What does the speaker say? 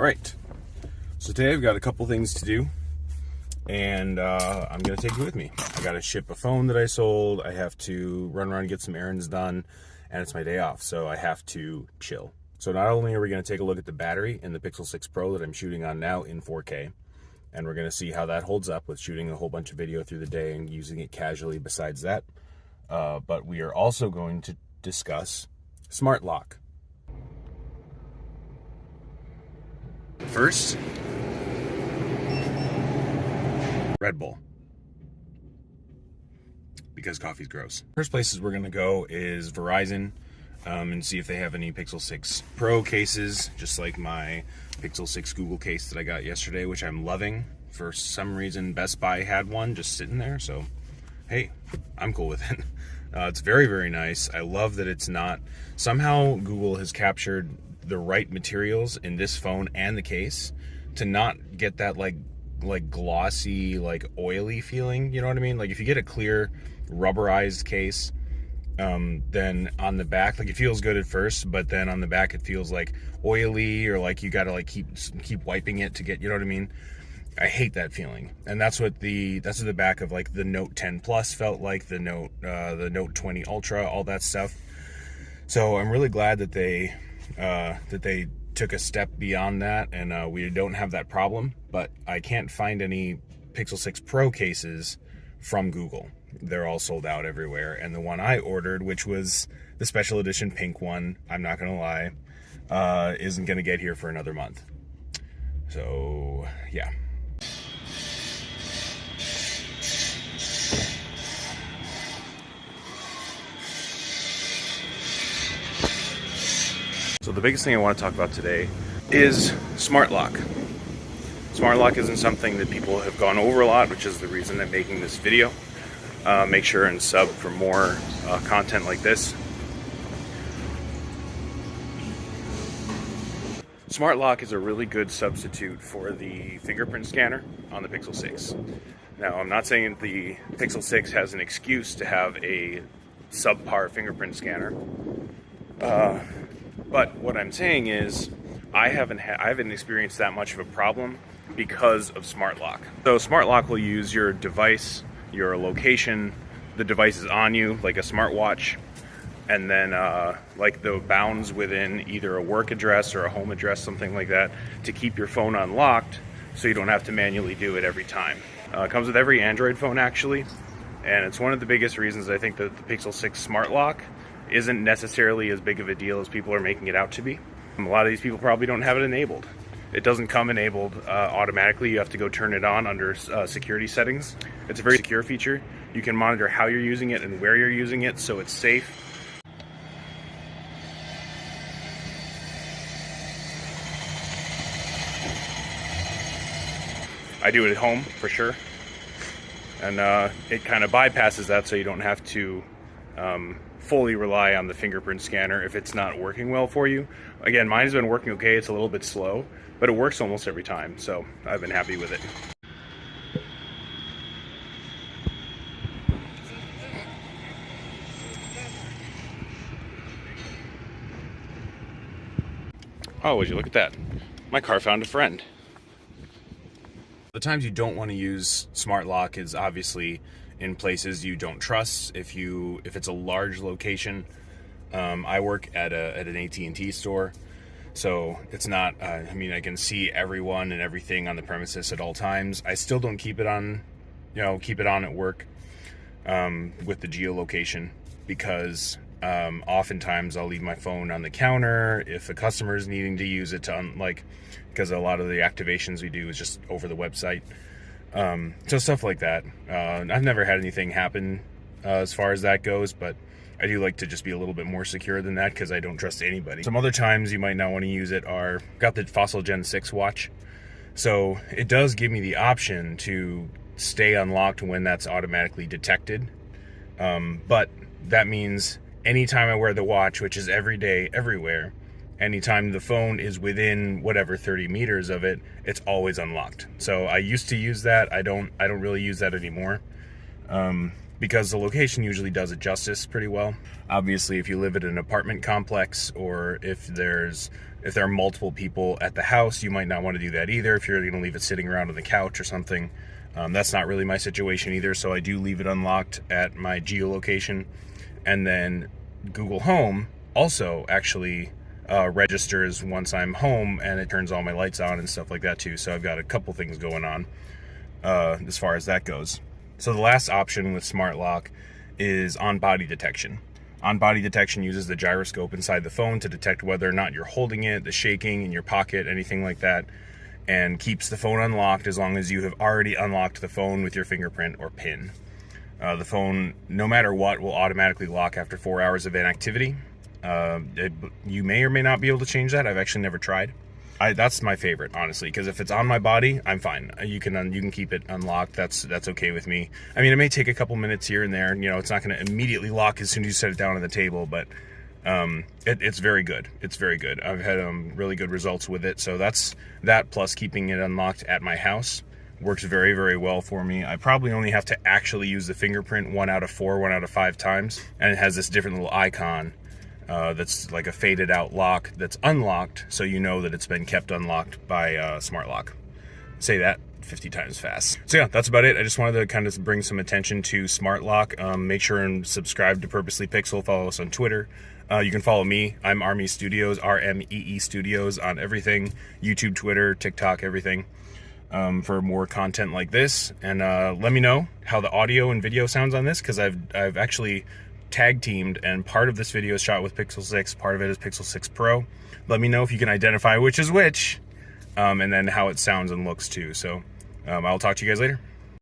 Alright, so today I've got a couple things to do, and I'm going to take you with me. I got to ship a phone that I sold, I have to run around and get some errands done, and it's my day off, so I have to chill. So not only are we going to take a look at the battery in the Pixel 6 Pro that I'm shooting on now in 4K, and we're going to see how that holds up with shooting a whole bunch of video through the day and using it casually besides that, but we are also going to discuss Smart Lock. First, Red Bull, because coffee's gross. First places we're gonna go is Verizon and see if they have any Pixel 6 Pro cases, just like my Pixel 6 Google case that I got yesterday, which I'm loving. For some reason, Best Buy had one just sitting there, so hey, I'm cool with it. It's very, very nice. I love that it's not, somehow Google has captured the right materials in this phone and the case to not get that like glossy, like oily feeling, you know what I mean? Like if you get a clear rubberized case, then on the back, like it feels good at first, but then on the back it feels like oily, or like you gotta like keep wiping it to get, you know what I mean? I hate that feeling, and that's what the back of like the Note 10 Plus felt like, the Note 20 Ultra, all that stuff. So I'm really glad that they took a step beyond that, and we don't have that problem. But I can't find any Pixel 6 Pro cases from Google. They're all sold out everywhere, and the one I ordered, which was the special edition pink one, I'm not gonna lie, isn't gonna get here for another month. So yeah. So the biggest thing I want to talk about today is Smart Lock. Smart Lock isn't something that people have gone over a lot, which is the reason I'm making this video. Make sure and sub for more content like this. Smart Lock is a really good substitute for the fingerprint scanner on the Pixel 6. Now, I'm not saying that the Pixel 6 has an excuse to have a subpar fingerprint scanner. But what I'm saying is, I haven't experienced that much of a problem because of Smart Lock. So Smart Lock will use your device, your location, the device is on you, like a smartwatch, and then like the bounds within either a work address or a home address, something like that, to keep your phone unlocked so you don't have to manually do it every time. It comes with every Android phone actually, and it's one of the biggest reasons I think that the Pixel 6 Smart Lock isn't necessarily as big of a deal as people are making it out to be. A lot of these people probably don't have it enabled. It doesn't come enabled automatically. You have to go turn it on under security settings. It's a very secure feature. You can monitor how you're using it and where you're using it, so it's safe. I do it at home for sure, and it kind of bypasses that, so you don't have to fully rely on the fingerprint scanner if it's not working well for you. Again, mine has been working okay. It's a little bit slow, but it works almost every time, so I've been happy with it. Oh, would you look at that? My car found a friend. The times you don't want to use Smart Lock is obviously in places you don't trust. If it's a large location, I work at an AT&T store, so it's not, I mean, I can see everyone and everything on the premises at all times. I still don't keep it on, keep it on at work with the geolocation, because oftentimes I'll leave my phone on the counter if a customer is needing to use it to because a lot of the activations we do is just over the website. So stuff like that. I've never had anything happen as far as that goes, but I do like to just be a little bit more secure than that because I don't trust anybody. Some other times you might not want to use it are, got the Fossil Gen 6 watch. So it does give me the option to stay unlocked when that's automatically detected. But that means anytime I wear the watch, which is every day, everywhere, anytime the phone is within whatever 30 meters of it, it's always unlocked. So I used to use that. I don't really use that anymore. because the location usually does it justice pretty well. Obviously, if you live at an apartment complex, or if there are multiple people at the house, you might not want to do that either. If you're going to leave it sitting around on the couch or something, that's not really my situation either. So I do leave it unlocked at my geolocation, and then Google Home also actually registers once I'm home, and it turns all my lights on and stuff like that too. So I've got a couple things going on as far as that goes. So the last option with smart lock is on-body detection. On-body detection uses the gyroscope inside the phone to detect whether or not you're holding it, the shaking in your pocket, anything like that, and keeps the phone unlocked as long as you have already unlocked the phone with your fingerprint or PIN. The phone, no matter what, will automatically lock after 4 hours of inactivity. You may or may not be able to change that. I've actually never tried. That's my favorite, honestly, because if it's on my body, I'm fine. You can keep it unlocked. That's okay with me. I mean, it may take a couple minutes here and there. You know, it's not going to immediately lock as soon as you set it down on the table, but it's very good. It's very good. I've had really good results with it. So that's that, plus keeping it unlocked at my house works very, very well for me. I probably only have to actually use the fingerprint 1 out of 4, 1 out of 5 times, and it has this different little icon that's like a faded out lock that's unlocked, so you know that it's been kept unlocked by smart lock. Say that 50 times fast. So yeah, that's about it. I just wanted to kind of bring some attention to smart lock. Make sure and subscribe to Purposely Pixel. Follow us on Twitter. You can follow me. I'm Army Studios, RMEE Studios, on everything: YouTube, Twitter, TikTok, everything, for more content like this. And let me know how the audio and video sounds on this, because I've actually tag teamed, and part of this video is shot with Pixel 6, part of it is Pixel 6 Pro. Let me know if you can identify which is which, and then how it sounds and looks too. So I'll talk to you guys later.